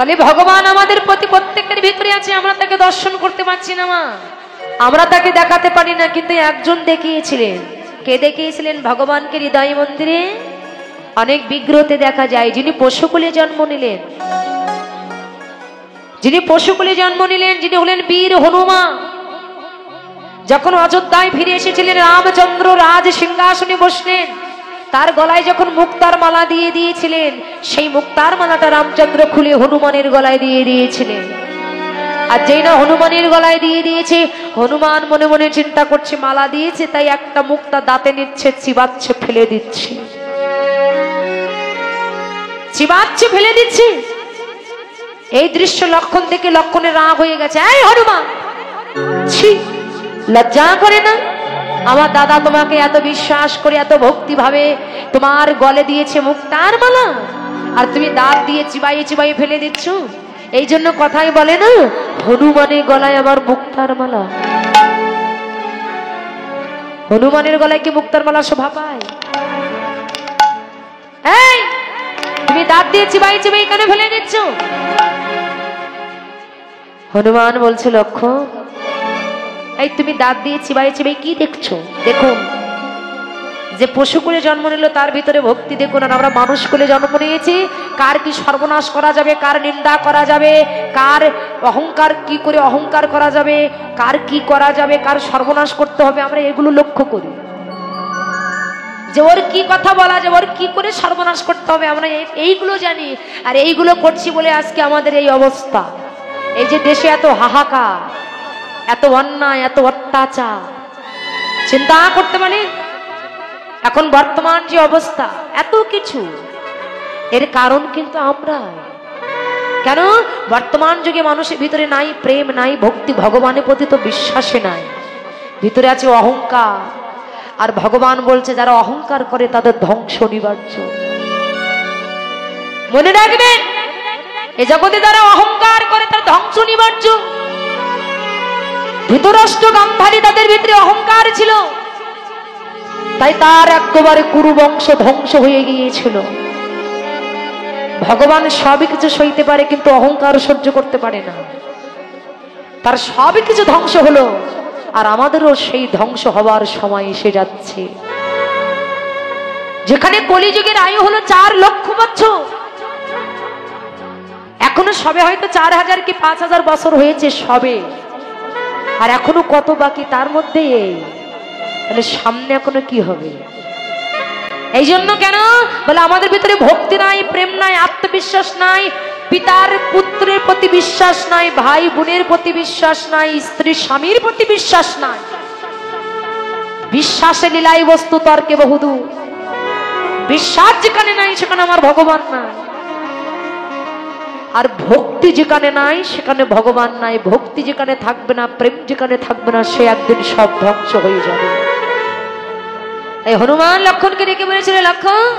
বলে ভগবান আমাদের প্রতি প্রত্যেকের ভিতরে আছে, আমরা তাকে দর্শন করতে পারছি না মা, আমরা তাকে দেখাতে পারি না। কিন্তু একজন দেখিয়েছিলেন। কে দেখিয়েছিলেন? ভগবানকে হৃদয় মন্দিরে অনেক বিগ্রহতে দেখা যায়, যিনি পশুকুলে জন্ম নিলেন, যিনি পশুকুলে জন্ম নিলেন, যিনি হলেন বীর হনুমান। যখন অযোধ্যায় ফিরে এসেছিলেন, রামচন্দ্র রাজ সিংহাসনে বসলেন, তার গলায় যখন মুক্তার মালা দিয়ে দিয়েছিলেন, সেই মুক্তার মালাটা রামচন্দ্র খুলে হনুমানের গলায় দিয়ে দিয়েছিলেন। আর যেই না হনুমানের গলায় দিয়ে দিয়েছে, হনুমান মনে মনে চিন্তা করছে মালা দিয়েছে তাই একটা মুক্তা দাঁতে নিচ্ছে, চিবাচ্ছে, ফেলে দিচ্ছে, চিবাচ্ছে, ফেলে দিচ্ছে। এই দৃশ্য লক্ষণ দেখে লক্ষণের রাগ হয়ে গেছে। এই হনুমান, ছি, লজ্জা করে না? আমার দাদা তোমাকে এত বিশ্বাস করে এত ভক্তি ভাবে তোমার গলে দিয়েছে মুক্তার মালা, আর তুমি দাঁত দিয়ে চিবাইয়ে চিবাইয়ে ফেলে দিচ্ছ। এই জন্য কথাই বলে না, হনুমানের গলায় আবার মুক্তার মালা। হনুমানের গলায় কি মুক্তার মালা শোভা পায়? এই তুমি দাঁত দিয়ে চিবাই চিবাই কেন ফেলে দিচ্ছ? হনুমান বলছে, লক্ষ্য, এই তুমি দাঁত দিয়ে চিবাই চিবাই কি দেখছো? দেখুন, যে পশু কুলে জন্ম নিল তার ভিতরে ভক্তি দেখুন, আর আমরা মানুষ কুলে জন্ম নিয়েছি। কার কি সর্বনাশ করা যাবে, কার নিন্দা করা যাবে, কার অহংকার কি করে অহংকার করা যাবে, কার কি করা যাবে, কার সর্বনাশ করতে হবে, আমরা এগুলো লক্ষ্য করি। যে ওর কি কথা বলা যাবে, ওর কি করে সর্বনাশ করতে হবে, আমরা এইগুলো জানি। আর এইগুলো করছি বলে আজকে আমাদের এই অবস্থা। এই যে দেশে এত হাহাকার, এত অন্যায়, এত অত্যাচার, চিন্তা করতে পারি এখন বর্তমান যে অবস্থা, এত কিছু, এর কারণ কিন্তু আমরা। কেন? বর্তমান যুগে মানুষের ভিতরে নাই প্রেম, নাই ভক্তি, ভগবানের প্রতি তো বিশ্বাসে নাই, ভিতরে আছে অহংকার। আর ভগবান বলছে যারা অহংকার করে তাদের ধ্বংস অনিবার্য। মনে রাখবেন, এ জগতে যারা অহংকার করে তার ধ্বংস অনিবার্য। ধৃতরাষ্ট্র গান্ধারী, তাদের ভিতরে অহংকার ছিল, তাই তার একেবারে কুরু বংশ ধ্বংস হয়ে গিয়েছিল। ভগবান সবই কিছু সইতে পারে, কিন্তু অহংকার সহ্য করতে পারে না, তার সবই কিছু ধ্বংস হলো। আর আমাদেরও সেই ধ্বংস হবার সময় এসে যাচ্ছে। যেখানে কলিযুগের আয়ু হলো 4 লক্ষ বছর, এখনো সবে হয়তো 4000 কি 5000 বছর হয়েছে সবে, আর এখনো কত বাকি তার মধ্যে। তাহলে সামনে এখনো কি হবে? এই জন্য কেন বলে আমাদের ভিতরে ভক্তি নাই, প্রেম নাই, আত্মবিশ্বাস নাই, পিতার পুত্রের প্রতি বিশ্বাস নাই, ভাই বোনের প্রতি বিশ্বাস নাই, স্ত্রী স্বামীর প্রতি বিশ্বাস নাই। বিশ্বাসে লীলাই বস্তু, তর্কে বহুদূর। বিশ্বাস যেখানে নাই সেখানে আমার ভগবান নাই, আর ভক্তি যেখানে নাই সেখানে ভগবান নাই। ভক্তি যেখানে থাকবে না, প্রেম যেখানে থাকবে না, সে একদিন সব ধ্বংস হয়ে যাবে। এই হনুমান লক্ষণকে ডেকে বলেছিল, লক্ষণ,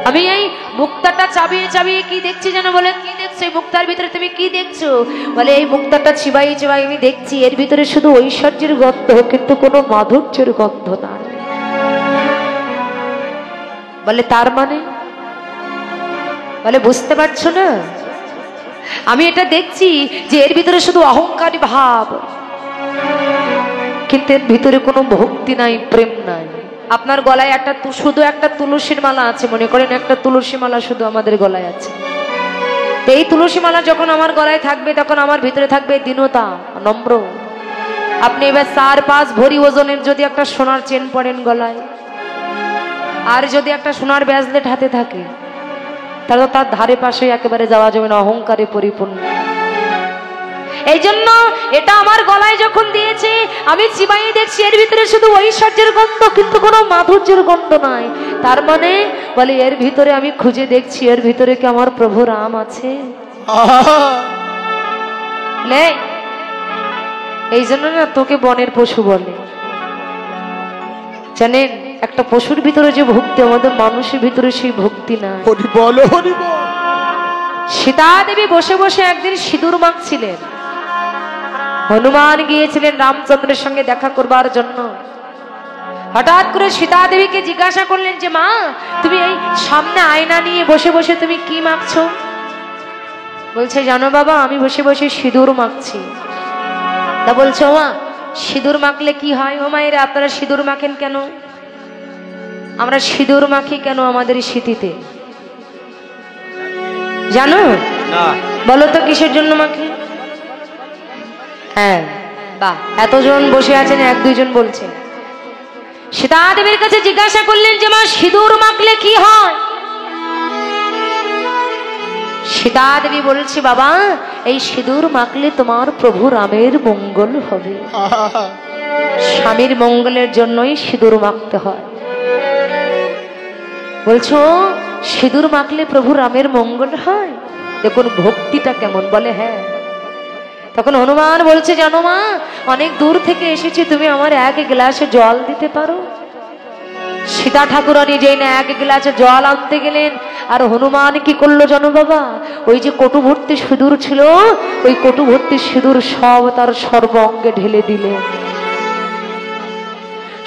আমি এই মুক্তাটা চাবিয়ে চাবিয়ে কি দেখছি যেন? বলে, কি দেখছো? এই মুক্তার ভিতরে তুমি কি দেখছো? বলে, এই মুক্তাটা চিবাই চিবাই আমি দেখছি, এর ভিতরে শুধু ঐশ্বর্যের গন্ধ, কিন্তু কোনো মাধুর্যের গন্ধ নাই। বলে, তার মানে? বলে, বুঝতে পারছো না? আমি এটা দেখছি যে এর ভিতরে শুধু অহংকারী ভাব, কিন্তু এর ভিতরে কোনো ভক্তি নাই, প্রেম নাই। আপনার গলায় একটা শুধু একটা তুলসীর মালা আছে, মনে করেন একটা তুলসী মালা শুধু আমাদের গলায় আছে। এই তুলসী মালা যখন আমার গলায় থাকবে তখন আমার ভিতরে থাকবে দীনতা, নম্র। আপনি এবার 4-5 ভরি ওজনের যদি একটা সোনার চেন পরেন গলায়, আর যদি একটা সোনার ব্রেসলেট হাতে থাকে, তাহলে তার ধারে পাশে একেবারে যাওয়া যাবে না, অহংকারে পরিপূর্ণ। এই জন্য এটা আমার গলায় যখন দিয়েছে, আমি চিবাই দেখছি এর ভিতরে শুধু ঐশ্বর্যের গন্ধ, কিন্তু কোনো মাধুর্যের গন্ধ নাই। তার মানে বলে, এর ভিতরে আমি খুঁজে দেখছি এর ভিতরে কি আমার প্রভু রাম আছে। এই জন্য না তোকে বনের পশু বলে। জানেন, একটা পশুর ভিতরে যে ভক্তি, আমাদের মানুষের ভিতরে সেই ভক্তি না। সীতা দেবী বসে বসে একদিন সিঁদুর মাখছিলেন। হনুমান গিয়েছিলেন রামচন্দ্রের সঙ্গে দেখা করবার জন্য। হঠাৎ করে সীতা দেবীকে জিজ্ঞাসা করলেন যে, মা, তুমি এই সামনে আয়না নিয়ে বসে বসে তুমি কি মাখছো? বলছে জানো বাবা, আমি বসে বসে সিঁদুর মাখছি। তা বলছে ও মা, সিঁদুর মাখলে কি হয়? ও মায়েরা, আপনারা সিঁদুর মাখেন কেন? আমরা সিঁদুর মাখি কেন আমাদের স্মৃতিতে? জানো না। বলো তো কিসের জন্য মাখি? হ্যাঁ, বাহ, এতজন বসে আছেন, এক দুইজন বলছে। সীতা দেবীর কাছে জিজ্ঞাসা করলেন যে মা, সিঁদুর মাখলে কি হয়? সীতা দেবী বলছে বাবা, এই সিঁদুর মাখলে তোমার প্রভু রামের মঙ্গল হবে। স্বামীর মঙ্গলের জন্যই সিঁদুর মাখতে হয়। বলছো সিঁদুর মাখলে প্রভু রামের মঙ্গল হয়? দেখুন ভক্তিটা কেমন, বলে হ্যাঁ। তখন হনুমান বলছে জানো মা, অনেক দূর থেকে এসেছি, তুমি আমার এক গ্লাসে জল দিতে পারো? সীতা ঠাকুরানী যেই না এক গ্লাসে জল আনতে গেলেন, আর হনুমান কি করলো জানো বাবা? ওই যে কটু ভর্তি সিঁদুর ছিল, ওই কটু ভর্তি সিঁদুর সব তার সর্বাঙ্গে ঢেলে দিলেন।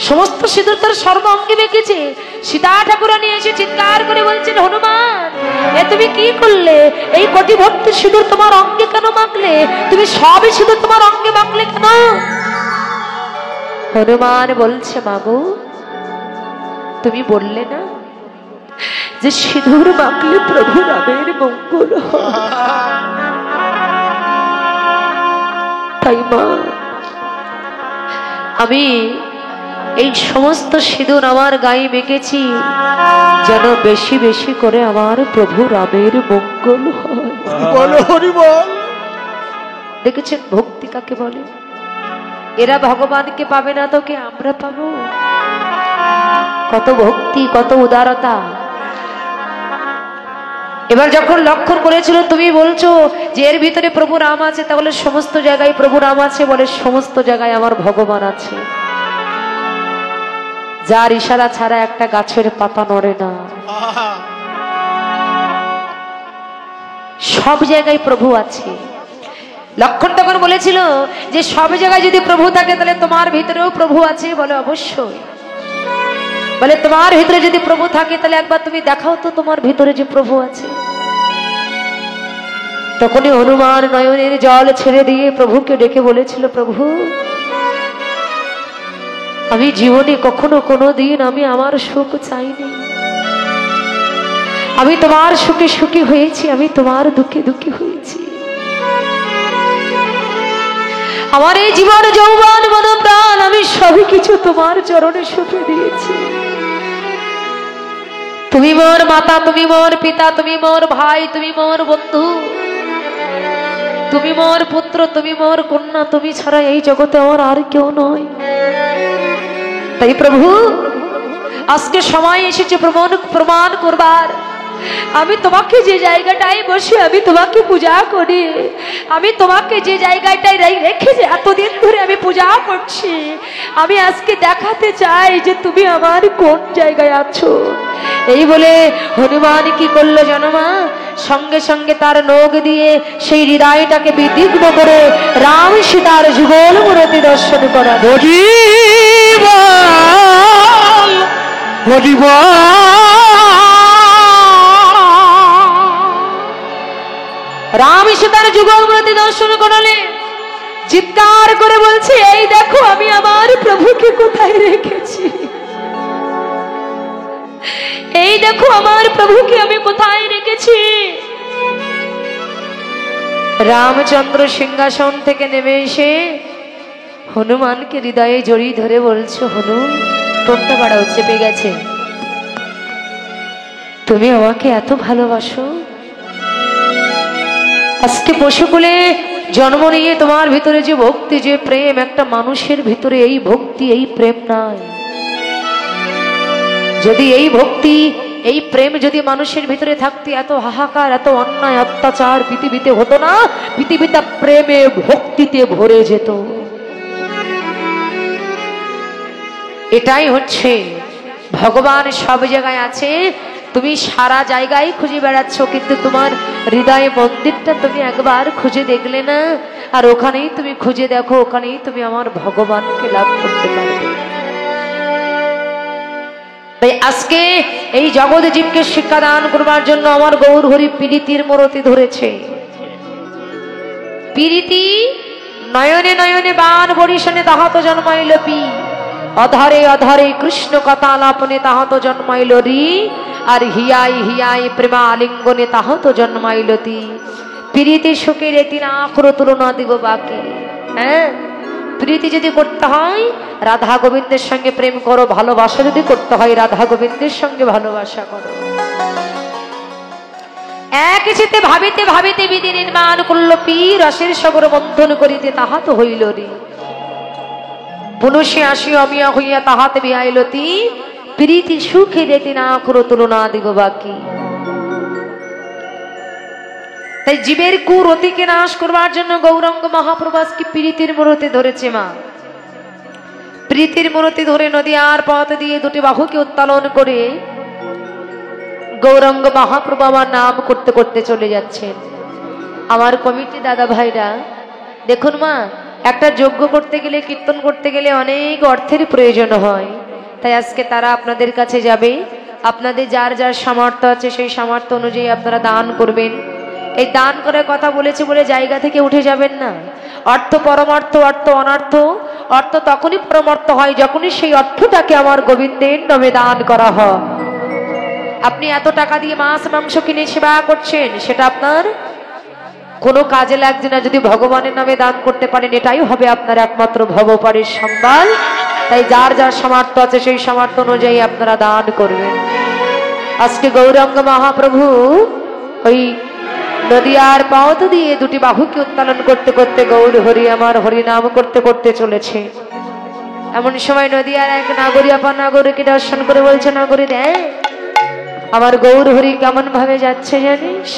সমস্ত সিঁদুর তার সর্বাঙ্গে মেখেছে। সীতা ঠাকুরানী এসে চিৎকার করে বলছেন হনুমান, এ তুমি কি করলে? এই কোটি ভর্তি সিঁদুর তোমার অঙ্গে কেন মাখলে? তুমি সবই সিঁদুর তোমার অঙ্গে মাখলে কেন? হনুমান বলছে মাগো, তুমি বললে না যে সিঁদুর মাখলে প্রভু রামের মঙ্গল হয়? তাই মা, আমি এই সমস্ত সিঁদুর আমার গায়ে মেখেছি যেন বেশি বেশি করে আমার প্রভু রামের মঙ্গল হয়। বলো হরি বল। দেখেছেন ভক্তি কাকে বলে? এরা ভগবানকে পাবে না তো কে আমরা পাবো? কত ভক্তি, কত উদারতা। এবার যখন লক্ষণ করেছিল, তুমি বলছো যে এর ভিতরে প্রভু রাম আছে, তাহলে সমস্ত জায়গায় প্রভু রাম আছে, বলে সমস্ত জায়গায় আমার ভগবান আছে, যার ইশারা ছাড়া একটা গাছের পাতা নড়ে না। সব জায়গায় প্রভু আছে। লক্ষণ তখন বলেছিল যে সব জায়গায় যদি প্রভু থাকে তাহলে তোমার ভিতরেও প্রভু আছে, বলে অবশ্যই। বলে তোমার ভিতরে যদি প্রভু থাকে তাহলে একবার তুমি দেখাও তো তোমার ভিতরে যে প্রভু আছে। তখনই হনুমান নয়নের জল ছেড়ে দিয়ে প্রভুকে ডেকে বলেছিল, প্রভু আমি জীবনে কখনো কোনো দিন আমি আমার সুখ চাইনি। আমি তোমার সুখে সুখী হয়েছি, আমি তোমার দুঃখে দুঃখী হয়েছি। আমার এই জীবন যৌবন মন প্রাণ আমি সবই কিছু তোমার চরণে সঁপে দিয়েছি। তুমি মোর মাতা, তুমি মোর পিতা, তুমি মোর ভাই, তুমি মোর বন্ধু, তুমি মোর পুত্র, তুমি মোর কন্যা, তুমি ছাড়া এই জগতে আমার আর কেউ নয়। তাই প্রভু আজকে সময় এসেছে প্রমাণ করবার। আমি তোমাকে যে জায়গাটায় বসে আমি তোমাকে পূজা করি, আমি তোমাকে যে জায়গাটায় রেখে যে এতদিন ধরে আমি পূজা করছি, আমি আজকে দেখাতে চাই যে তুমি আমার কোন জায়গায় আছো। এই বলে হনুমান কি করলো জানো মা? সঙ্গে সঙ্গে তার নখ দিয়ে সেই হৃদয়টাকে বিদীর্ণ করে রাম সীতার যুগল মূর্তি দর্শন করা। রাম সীতার যুগল মূর্তি দর্শন করালে চিৎকার করে বলছে, এই দেখো আমি আমার প্রভুকে কোথায় রেখেছি, এই দেখো আমার প্রভুকে আমি কোথায় রেখেছি। রামচন্দ্র সিংহাসন থেকে নেমে এসে হনুমানকে হৃদয়ে জড়িয়ে ধরে বলছো, হনু টোনটা বাড়াও, চেপে গেছে, তুমি আমাকে এত ভালোবাসো। আজকে পশুকুলে জন্ম নিয়ে তোমার ভিতরে যে ভক্তি, যে প্রেম, একটা মানুষের ভিতরে এই ভক্তি, এই প্রেম নাই। যদি এই ভক্তি, এই প্রেম যদি মানুষের ভিতরে থাকতো, এত হাহাকার, এত অন্যায় অত্যাচার পৃথিবীতে হতো না। পৃথিবীটা প্রেমে ভক্তিতে ভরে যেত। এটাই হচ্ছে ভগবান সব জায়গায় আছে, তুমি সারা জায়গায় খুঁজে বেড়াচ্ছ, কিন্তু তোমার হৃদয়ে মন্দিরটা তুমি একবার খুঁজে দেখলে না। আর ওখানেই তুমি খুঁজে দেখো, ওখানেই তুমি আমার ভগবানকে লাভ করতে পারবে। তাই আজকে এই জগৎ জীবকে শিক্ষা দান করবার জন্য আমার গৌর হরি পীড়িতির মূরতি ধরেছে। প্রীতি নয়নে নয়নে বান বরিশনে তাহাত জন্মাইল পি, অধরে অধরে কৃষ্ণ কথা আলাপনে তাহাত জন্মাইল রি, আর হিয়াই হিয়াই প্রেমা আলিঙ্গনে তাহাত জন্মাইল তি। প্রীতি সুখে রেতি না আখর তুলনা দিব বাকি। হ্যাঁ, প্রীতি যদি করতে হয় রাধা গোবিন্দের সঙ্গে প্রেম করো, ভালোবাসা যদি করতে হয় রাধা গোবিন্দের সঙ্গে ভালোবাসা করো। এক চিতে ভাবিতে ভাবিতে বিধি নির্মাণ করল পি, রসের সাগর বন্ধন করিতে তাহাত হইল রে। পুনশে আসি অমিয়া হইয়া তাহাতে বিহাইল তি, প্রীতি সুখে রেতি না আখর তুলনা দিব বাকি। তাই জীবের কুরতিকে নাশ করবার জন্য গৌরাঙ্গ মহাপ্রভু আজকে প্রীতির মূরতি ধরেছে মা। প্রীতির মূরতি ধরে নদী আর পথ দিয়ে দুটি বাহুকে উত্তোলন করে গৌরাঙ্গ মহাপ্রভু আমার নাম করতে করতে চলে যাচ্ছেন। আমার কমিটি দাদা ভাইরা দেখুন মা, একটা যজ্ঞ করতে গেলে, কীর্তন করতে গেলে অনেক অর্থের প্রয়োজন হয়। তাই আজকে তারা আপনাদের কাছে যাবে, আপনাদের যার যার সামর্থ্য আছে সেই সামর্থ্য অনুযায়ী আপনারা দান করবেন। এই দান করার কথা বলেছে বলে জায়গা থেকে উঠে যাবেন না। অর্থ পরমার্থ, অর্থ অনর্থ। অর্থ তখনই পরমার্থ হয় যখনই সেই অর্থটাকে আমার গোবিন্দের নামে দান করা হয়। আপনি এত টাকা দিয়ে মাছ মাংস কিনে সেবা করছেন, সেটা আপনার কোনো কাজে লাগছে না। যদি ভগবানের নামে দান করতে পারেন এটাই হবে আপনার একমাত্র ভবপারের সম্বল। তাই যার যার সামর্থ্য আছে সেই সামর্থ্য অনুযায়ী আপনারা দান করবেন। আজকে গৌরাঙ্গ মহাপ্রভু ওই নদিয়ার পথ দিয়ে দুটি বাহুকে উত্তোলন করতে করতে গৌর হরি আমার হরি নাম করতে করতে চলেছে। এমন সময় নদিয়ার এক নাগরী আপন নাগরীকে দর্শন করে বলছে, নাগরী রে আমার গৌর হরি কেমন ভাবে যাচ্ছে জানিস?